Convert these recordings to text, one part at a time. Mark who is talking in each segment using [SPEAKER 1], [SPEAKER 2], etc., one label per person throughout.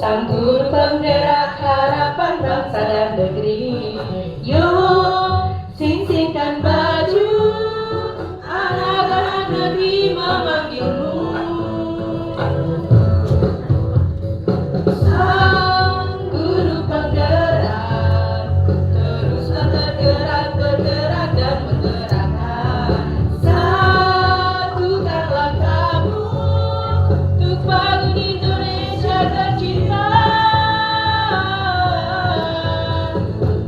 [SPEAKER 1] Sang guru penggerak harapan bangsa dan negeri. Yuk, sing-singkan baju, anak-anak negeri memanggilmu. Sang guru penggerak, teruslah bergerak, bergerak dan menggerakkan. Satukan langkahmu untuk bangun Indonesia tercinta.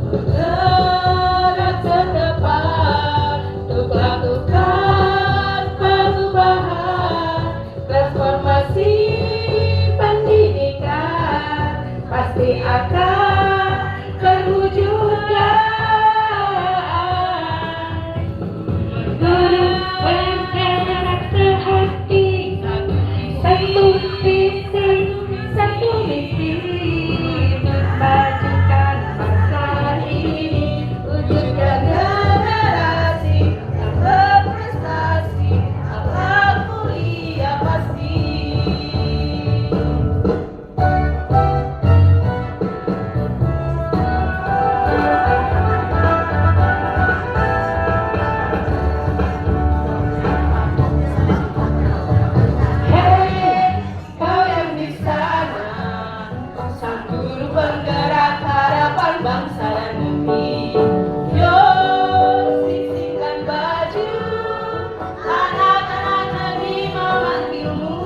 [SPEAKER 1] Bergerak ke depan untuk lakukan perubahan, transformasi pendidikan pasti akan terwujudkan. Guru bergerak sehati, satu visi, satu misi, majukan bangsa ini, wujudkan generasi yang berprestasi, akhlak mulia pasti. Hei, kau yang di sana, sang guru penggerak harapan bangsa dan negeri. Yo, sisihkan baju, anak-anak negeri memanggilmu.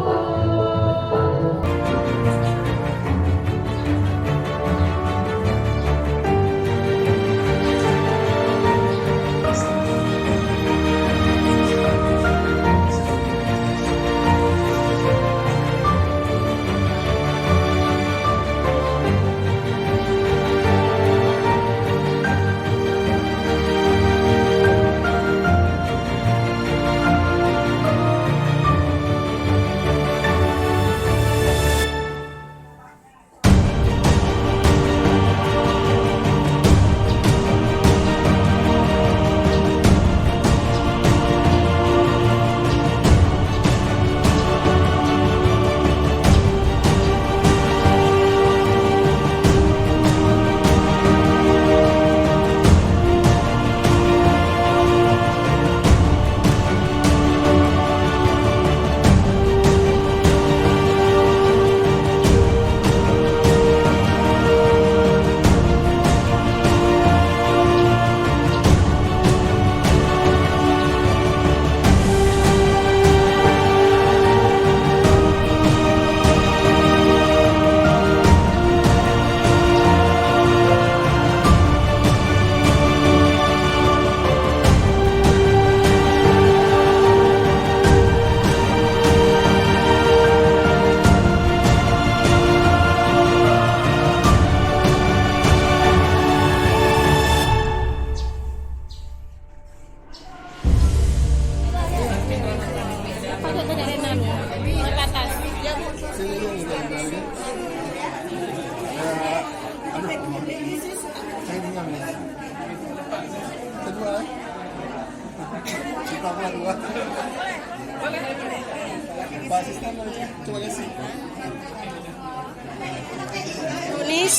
[SPEAKER 2] Tunis.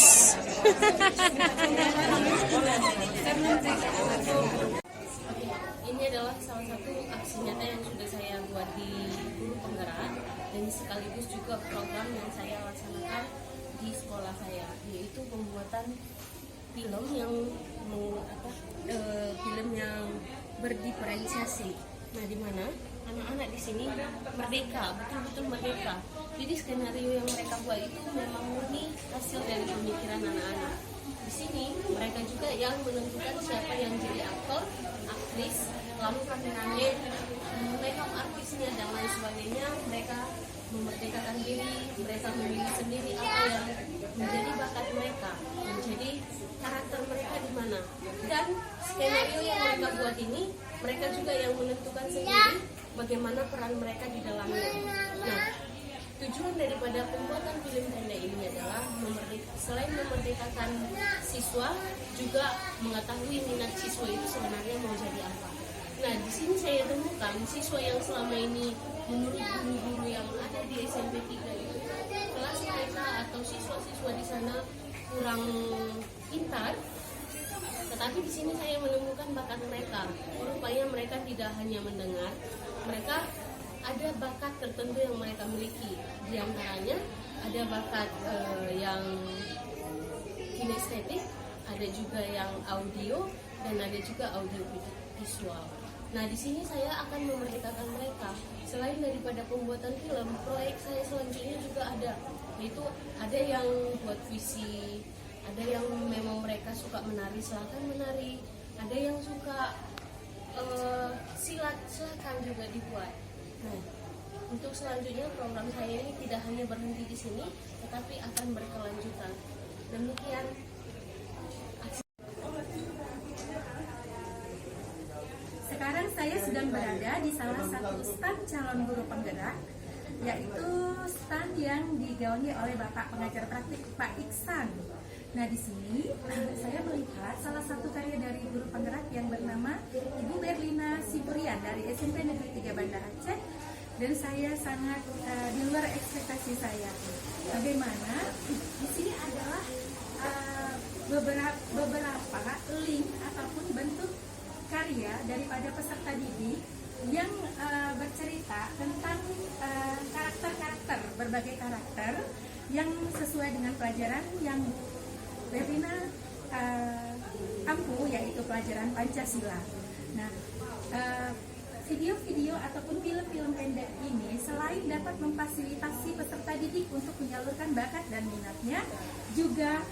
[SPEAKER 3] Ini adalah salah satu aksi nyata yang sudah saya buat di Guru Penggerak dan sekaligus juga program yang saya laksanakan di sekolah saya, yaitu pembuatan film yang berdiferensiasi. Nah, di mana anak-anak di sini merdeka, betul-betul merdeka. Jadi skenario yang mereka buat itu memang murni hasil dari pemikiran anak-anak. Di sini mereka juga yang menentukan siapa yang jadi aktor, aktris, lalu kameramennya, makeup artisnya dan lain sebagainya. Mereka memerdekakan diri, mereka memilih sendiri apa yang menjadi bakat mereka, menjadi karakter mereka di mana. Dan skenario yang mereka buat ini, mereka juga yang menentukan sendiri bagaimana peran mereka di dalamnya. Nah, tujuan daripada pembuatan film tenda ini adalah selain memerdekakan siswa, juga mengetahui minat siswa itu sebenarnya mau jadi apa. Nah, di sini saya temukan siswa yang selama ini menurut guru-guru yang ada di SMP 3 itu, kelas mereka atau siswa karena kurang pintar. Tetapi di sini saya menemukan bakat mereka. Rupanya mereka tidak hanya mendengar, mereka ada bakat tertentu yang mereka miliki. Di antaranya ada bakat yang kinestetik, ada juga yang audio, dan ada juga audio visual. Nah, di sini saya akan memerdekakan mereka. Selain daripada pembuatan film, proyek saya selanjutnya juga ada, yaitu ada yang buat visi, ada yang memang mereka suka menari, silakan menari, ada yang suka silat, silakan juga dibuat. Nah, untuk selanjutnya program saya ini tidak hanya berhenti di sini, tetapi akan berkelanjutan. Demikian.
[SPEAKER 2] Sekarang saya sedang berada di salah satu stand calon guru penggerak, yaitu stand yang digawangi oleh Bapak Pengajar Praktik Pak Iksan. Nah, di sini saya melihat salah satu karya dari guru penggerak yang bernama Ibu Berlina Siburian dari SMP Negeri 3 Banda Aceh, dan saya sangat di luar ekspektasi saya. Bagaimana di sini adalah beberapa link ataupun bentuk karya daripada peserta didik yang bercerita tentang karakter-karakter, berbagai karakter yang sesuai dengan pelajaran yang Berlina ampuh, yaitu pelajaran Pancasila. Nah, video-video ataupun film-film pendek ini selain dapat memfasilitasi peserta didik untuk menyalurkan bakat dan minatnya, juga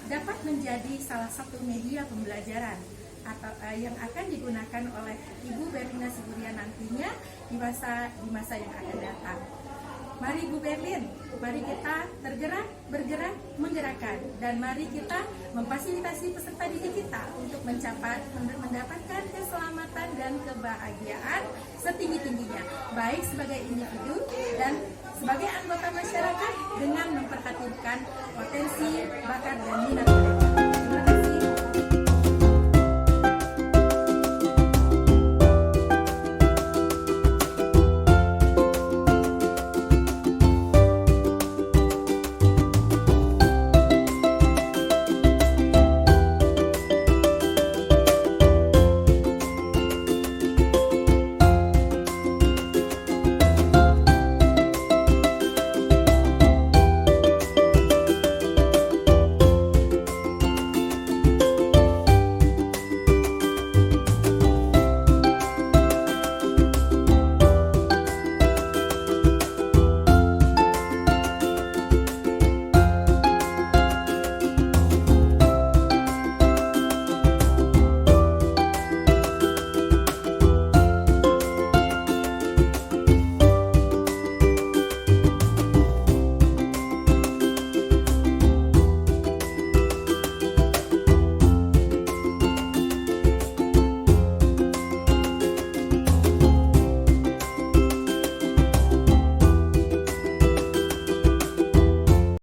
[SPEAKER 2] dapat menjadi salah satu media pembelajaran atau yang akan digunakan oleh Ibu Berlina Siburian nantinya di masa yang akan datang. Mari Bu Berlin, mari kita tergerak, bergerak, menggerakkan, dan mari kita memfasilitasi peserta didik kita untuk mendapatkan keselamatan dan kebahagiaan setinggi-tingginya, baik sebagai individu dan sebagai anggota masyarakat, dengan memperhatikan potensi, bakat, dan minat mereka.